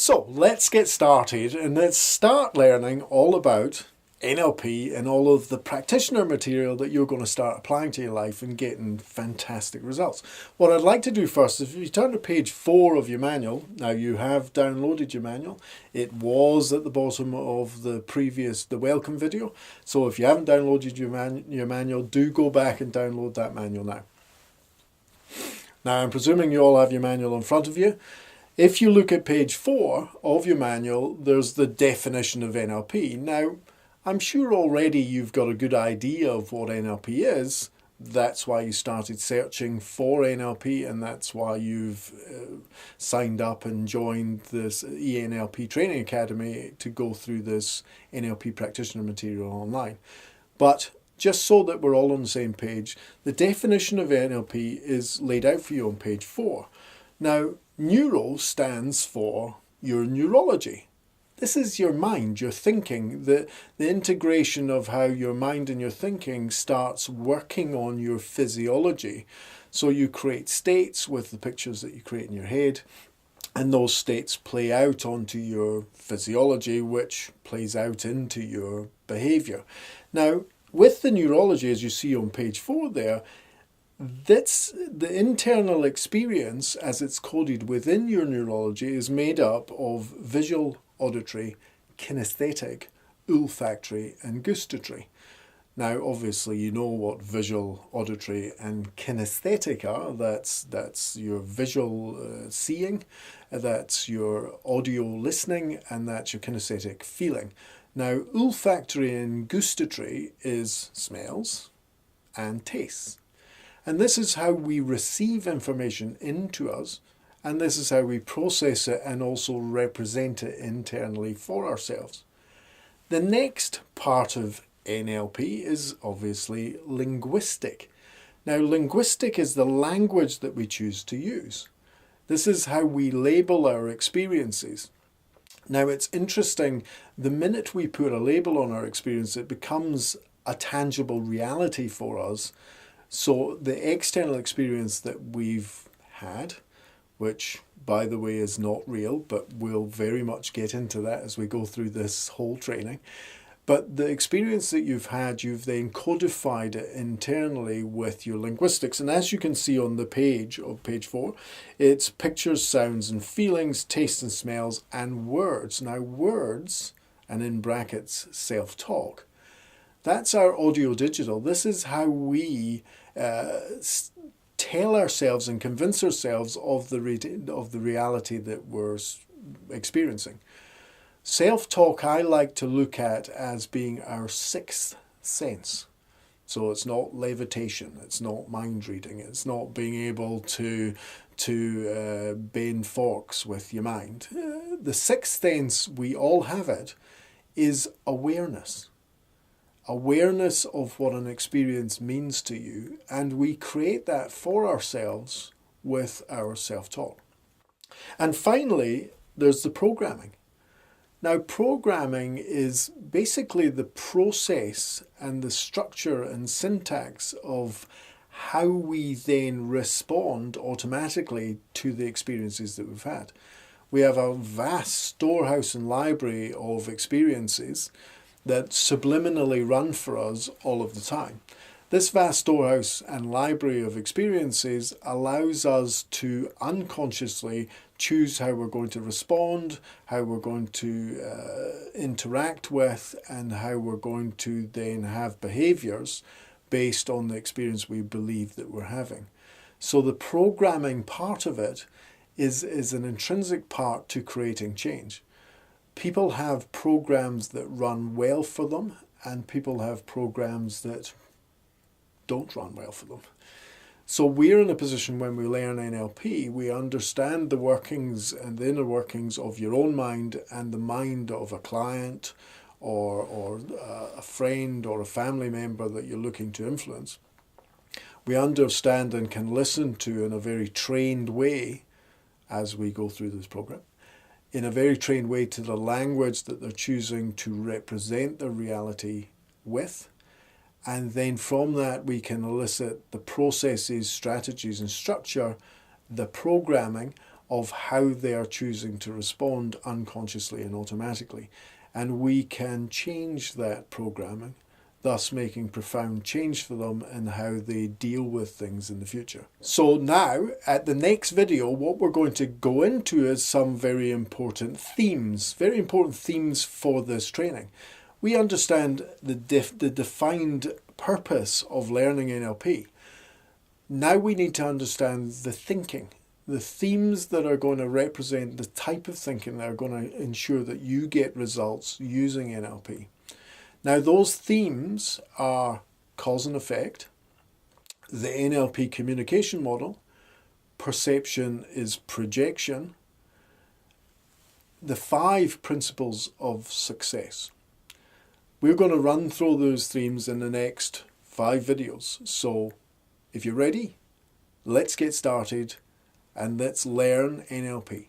So let's get started and let's start learning all about NLP and all of the practitioner material that you're going to start applying to your life and getting fantastic results. What I'd like to do first is if you turn to page 4 of your manual, now you have downloaded your manual. It was at the bottom of the welcome video. So if you haven't downloaded your manual, do go back and download that manual now. Now I'm presuming you all have your manual in front of you. If you look at page 4 of your manual, there's the definition of NLP. Now, I'm sure already you've got a good idea of what NLP is. That's why you started searching for NLP, and that's why you've signed up and joined this ENLP Training Academy to go through this NLP practitioner material online. But just so that we're all on the same page, the definition of NLP is laid out for you on page 4. Now, neuro stands for your neurology. This is your mind, your thinking, the integration of how your mind and your thinking starts working on your physiology. So you create states with the pictures that you create in your head, and those states play out onto your physiology, which plays out into your behavior. Now, with the neurology, as you see on page 4 there, that's the internal experience as it's coded within your neurology is made up of visual, auditory, kinesthetic, olfactory and gustatory. Now obviously you know what visual, auditory and kinesthetic are. That's your visual seeing, that's your audio listening, and that's your kinesthetic feeling. Now olfactory and gustatory is smells and tastes. And this is how we receive information into us, and this is how we process it and also represent it internally for ourselves. The next part of NLP is obviously linguistic. Now, linguistic is the language that we choose to use. This is how we label our experiences. Now, it's interesting, the minute we put a label on our experience, it becomes a tangible reality for us. So the external experience that we've had, which by the way is not real, but we'll very much get into that as we go through this whole training. But the experience that you've had, you've then codified it internally with your linguistics. And as you can see on the page of page 4, it's pictures, sounds and feelings, tastes and smells and words. Now words, and in brackets, self-talk. That's our audio digital. This is how we tell ourselves and convince ourselves of the reality that we're experiencing. Self-talk I like to look at as being our sixth sense. So it's not levitation, it's not mind reading, it's not being able to bend forks with your mind. The sixth sense, we all have it, is awareness. Awareness of what an experience means to you, and we create that for ourselves with our self-talk. And finally, there's the programming. Now, programming is basically the process and the structure and syntax of how we then respond automatically to the experiences that we've had. We have a vast storehouse and library of experiences that subliminally run for us all of the time. This vast storehouse and library of experiences allows us to unconsciously choose how we're going to respond, how we're going to interact with, and how we're going to then have behaviours based on the experience we believe that we're having. So the programming part of it is an intrinsic part to creating change. People have programs that run well for them, and people have programs that don't run well for them. So we're in a position when we learn NLP, we understand the workings and the inner workings of your own mind and the mind of a client or a friend or a family member that you're looking to influence. We understand and can listen to in a very trained way as we go through this program, in a very trained way to the language that they're choosing to represent their reality with. And then from that we can elicit the processes, strategies and structure, the programming of how they are choosing to respond unconsciously and automatically. And we can change that programming, thus making profound change for them in how they deal with things in the future. So now, at the next video, what we're going to go into is some very important themes for this training. We understand the defined purpose of learning NLP. Now we need to understand the thinking, the themes that are going to represent the type of thinking that are going to ensure that you get results using NLP. Now those themes are cause and effect, the NLP communication model, perception is projection, the 5 principles of success. We're going to run through those themes in the next 5 videos. So if you're ready, let's get started and let's learn NLP.